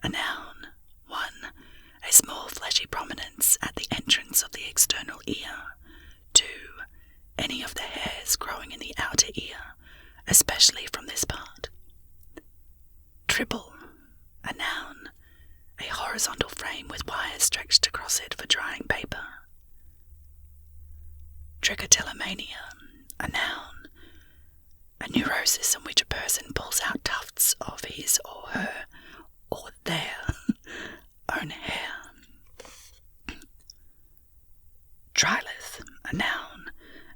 a noun. 1. A small fleshy prominence at the entrance of the external ear. 2. Any of the hairs growing in the outer ear, especially from this part. Triple, a noun. A horizontal frame with wires stretched across it for drying paper. Trichotillomania, a noun. A neurosis in which a person pulls out tufts of his or her or their own hair. Trilith, a noun.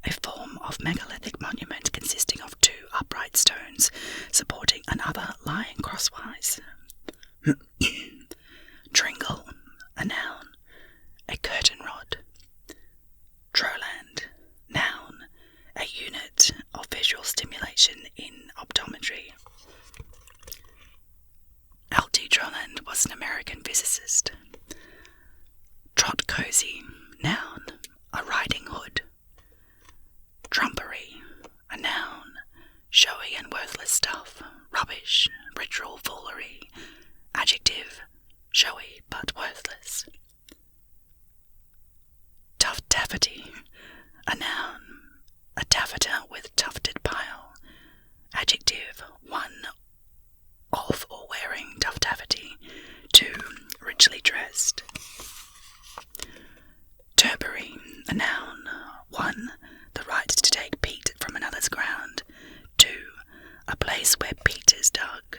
A form of megalithic monument consisting of 2 upright stones supporting another lying crosswise. Tringle, a noun. A curtain rod. Troland, noun. A unit of visual stimulation in optometry. L.T. Troland was an American physicist. Trot cozy, noun. A riding hood. Trumpery, a noun. Showy and worthless stuff. Rubbish, ritual foolery. Adjective, showy but worthless. Tuft-taffety, a noun. A taffeta with tufted pile. Adjective, 1 of or wearing tuft-taffety. 2, richly dressed. Turbery, a noun. 1, the right to take peat from another's ground. 2, a place where peat is dug.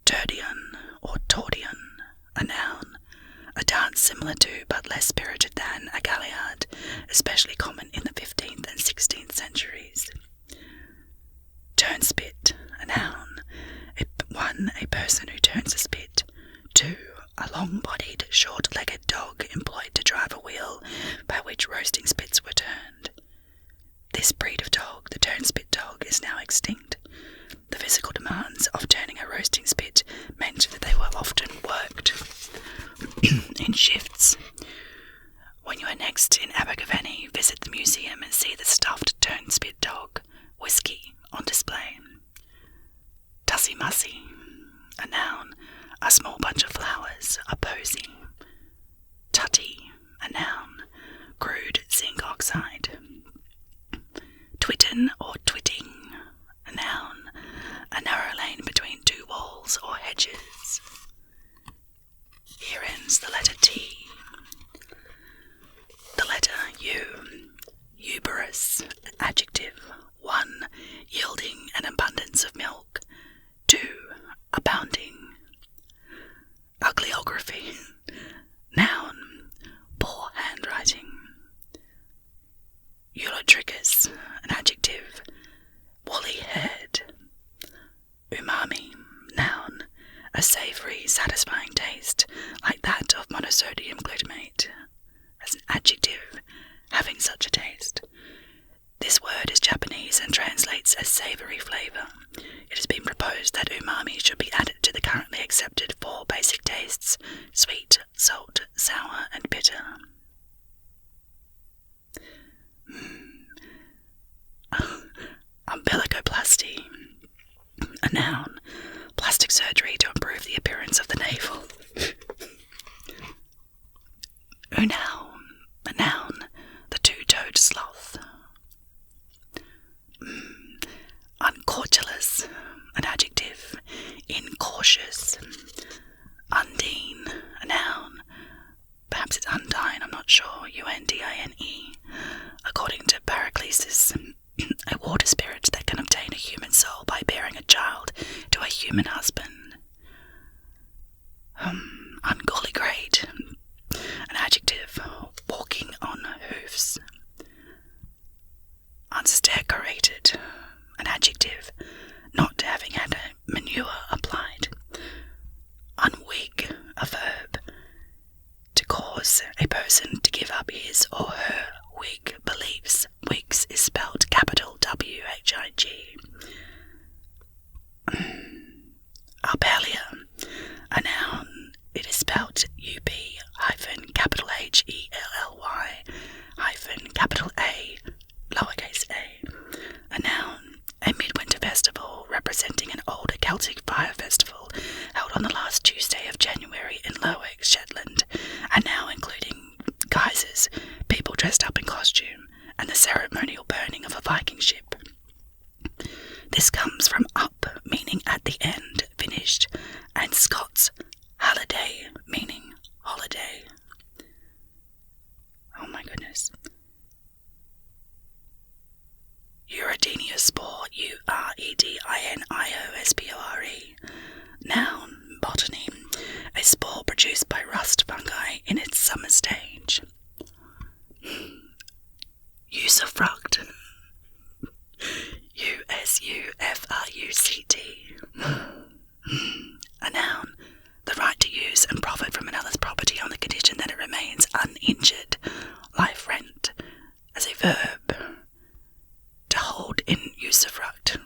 Turdion or tordion, a noun. A dance similar to but less spirited than a galliard, especially common in the 15th and 16th centuries. Turnspit, a noun. 1, a person who turns a spit. 2, a long-bodied, short-legged dog employed to drive a wheel by which roasting spits were turned. This breed of dog, the turnspit dog, is now extinct. The physical demands of turning a roasting spit meant that they were often worked in shifts. When you are next in Abergavenny, visit the museum and see the stuffed turnspit dog, Whiskey, on display. Tussie-mussy, a noun. A small bunch of flowers, a posy. Tutty, a noun. Crude zinc oxide. Twitten or twitting, a noun. A narrow lane between 2 walls or hedges. Here ends the letter T. The letter U. Uberous, adjective. 1, yielding an abundance of milk. 2, abounding. Ugliography, noun. Poor handwriting. Eulotricus, an adjective. Woolly head. Umami, noun. A savoury, satisfying taste, like that of monosodium glutamate. As an adjective, having such a taste. This word is Japanese and translates as savoury flavour. It has been proposed that umami should be added to the currently accepted 4 basic tastes: sweet, salt, sour, and bitter. Umbilicoplasty, a noun. Plastic surgery to improve the appearance of the navel. Unau, a noun. The 2-toed sloth. Uncortulous, an adjective. Incautious. Undine, a noun. Perhaps it's undine, I'm not sure. Undine. According to Paracelsus, a water spirit that can obtain a human soul by bearing a child to a human husband. Ungulligrade, an adjective. Walking on hoofs. Unstercorated, an adjective. Not having had a manure applied. Unwig, a verb. To cause a person to give up his or her Whig beliefs. Whigs is spelled capital W-H-I-G. Arpelia, a noun. It is spelled UP-H-E-L-L-Y-A lowercase a. A noun. A midwinter festival representing an older Celtic fire festival on the last Tuesday of January in Lowick, Shetland, and now including geysers, people dressed up in costume, and the ceremonial burning of a Viking ship. This comes from up, meaning at the end, finished, and Scots holiday, meaning holiday. Oh my goodness. Wkdniospore, Urediniospore. Noun, botany, a spore produced by rust fungi in its summer stage. Usufruct, Usufruct. A noun, the right to use and profit from another's property on the condition that it remains uninjured, life rent. As a verb, to hold in usufruct.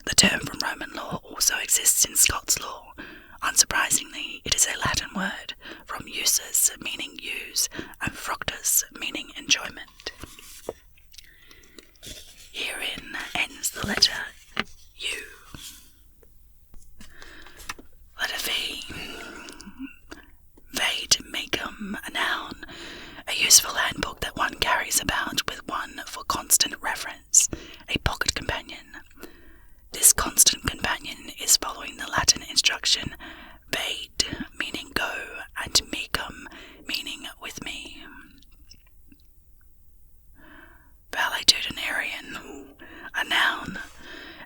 The term from Roman law also exists in Scots law. Unsurprisingly, it is a Latin word from usus, meaning use, and fructus, meaning enjoyment. Herein ends the letter U. Letter V. Vademecum, a noun, a useful handbook that one carries about with one for constant reference, a pocket companion. This constant companion is following the Latin instruction vade, meaning go, and mecum, meaning with me. Valetudinarian, a noun,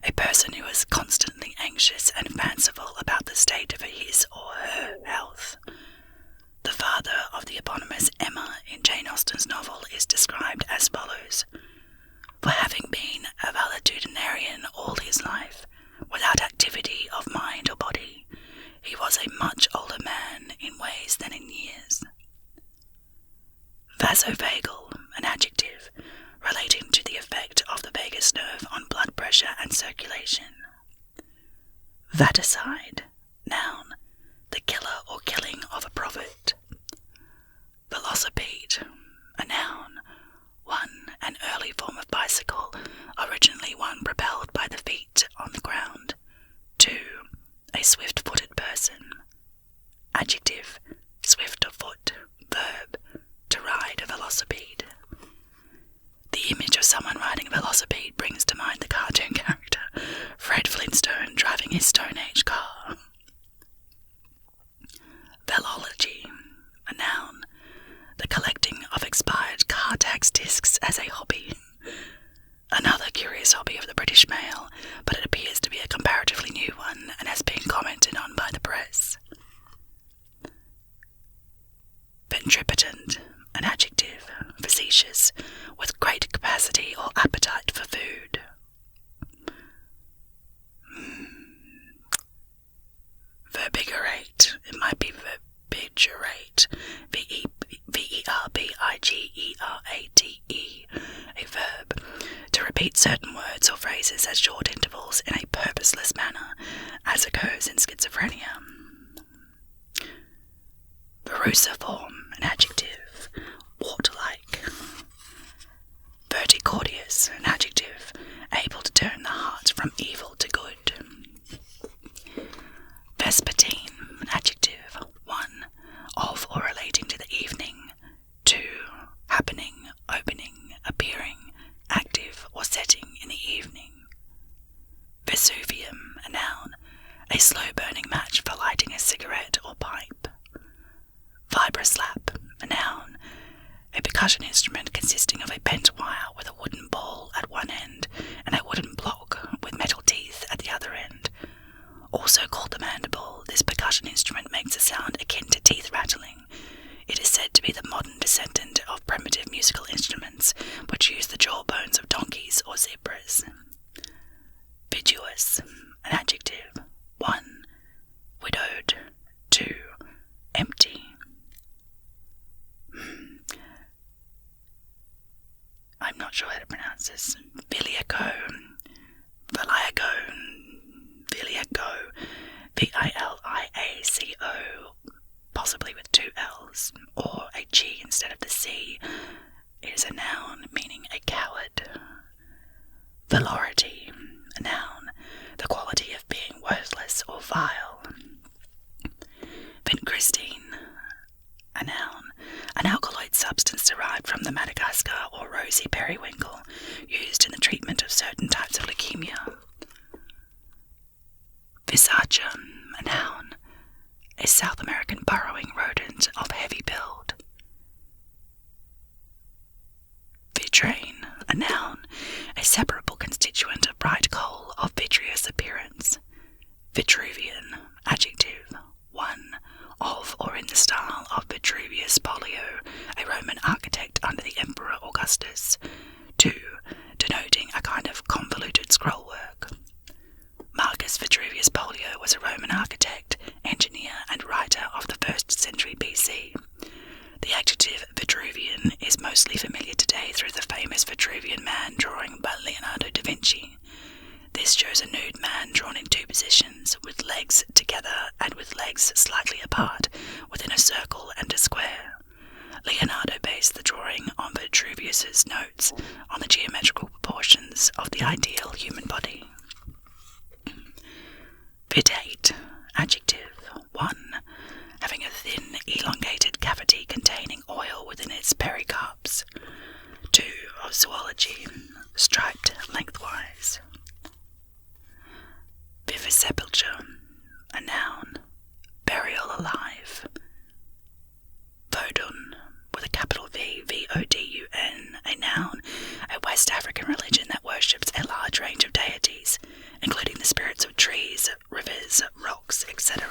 a person who is constantly anxious and fanciful about the state of his or her health. The father of the eponymous Emma in Jane Austen's novel is described as follows: for having been a valetudinarian all his life, without activity of mind or body, he was a much older man in ways than in years. Vasovagal, an adjective, relating to the effect of the vagus nerve on blood pressure and circulation. Vaticide, noun, the killer or killing of a prophet. Velocipede, a noun, one, an early form of bicycle, originally one propelled by the feet on the ground. 2, a swift-footed person. Adjective, swift of foot. Verb, to ride a velocipede. The image of someone riding a velocipede brings to mind the cartoon character Fred Flintstone driving his Stone Age car. Velology, a noun, the collecting of expired car tax discs as a hobby. Another curious hobby of the British male, but it appears to be a comparatively new one and has been commented on by the press. Ventripotent, an adjective, facetious, with great capacity or appetite for food. Verbigorate, it might be verbigorate, Verbigerate, a verb, to repeat certain words or phrases at short intervals in a purposeless manner, as occurs in schizophrenia. Veruciform, an adjective, wart-like. Verticordious, an adjective, able to turn the heart from evil to good. Vespertine, an adjective, 1, of or relating to the evening. 2, happening, opening, appearing, active or setting in the evening. Vesuvium, a noun, a slow-burning match for lighting a cigarette or pipe. Vibroslap, a noun, a percussion instrument consisting of a bent wire with a wooden ball at one end and a wooden block with metal teeth at the other end. Also called the mandible, this percussion instrument makes a sound akin to teeth rattling. It is said to be the modern descendant of primitive musical instruments which use the jawbones of donkeys or zebras. Viduous, an adjective, 1, widowed, 2, empty. I'm not sure how to pronounce this. Viliaco, Viliaco, possibly with 2 L's, or a G instead of the C. It is a noun meaning a coward. Valority, a noun, the quality of being worthless or vile. Pristine, a noun, an alkaloid substance derived from the Madagascar or rosy periwinkle used in the treatment of certain types of leukemia. Visacha, a noun, a South American burrowing rodent of heavy build. Vitrine, a noun, a separable constituent of bright coal of vitreous appearance. Vitruvian, adjective, 1, of or in the style of Vitruvius Pollio, a Roman architect under the Emperor Augustus. 2, denoting a kind of convoluted scrollwork. Marcus Vitruvius Pollio was a Roman architect, engineer, and writer of the 1st century BC. The adjective Vitruvian is mostly familiar today through the famous Vitruvian Man drawing by Leonardo da Vinci. This shows a nude man drawn in 2 positions, with legs together and with legs slightly apart, within a circle and a square. Leonardo based the drawing on Vitruvius's notes on the geometrical proportions of the ideal human body. Vitate, adjective, 1, having a thin, elongated cavity containing oil within its pericarps. 2, of zoology, striped lengthwise. Vivisepulture, a noun, burial alive. Vodun, with a capital V, V-O-D-U-N, a noun, a West African religion that worships a large range of deities, including the spirits of trees, rivers, rocks, etc.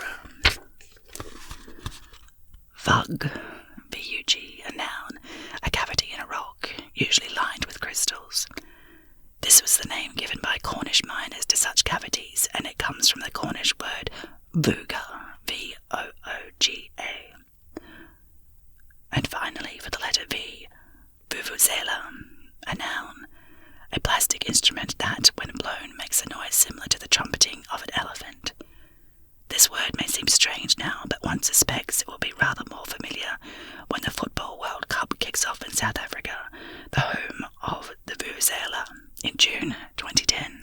Vug, V-U-G, a noun, a cavity in a rock, usually lined with crystals. This was the name given by Cornish miners to such cavities, and it comes from the Cornish word vuga, V-O-O-G-A. And finally, for the letter V, Vuvuzela, a noun, a plastic instrument that, when blown, makes a noise similar to the trumpeting of an elephant. This word may seem strange now, but one suspects it will be rather more familiar when the Football World Cup kicks off in South Africa, the home of the Vuvuzela, in June 2010.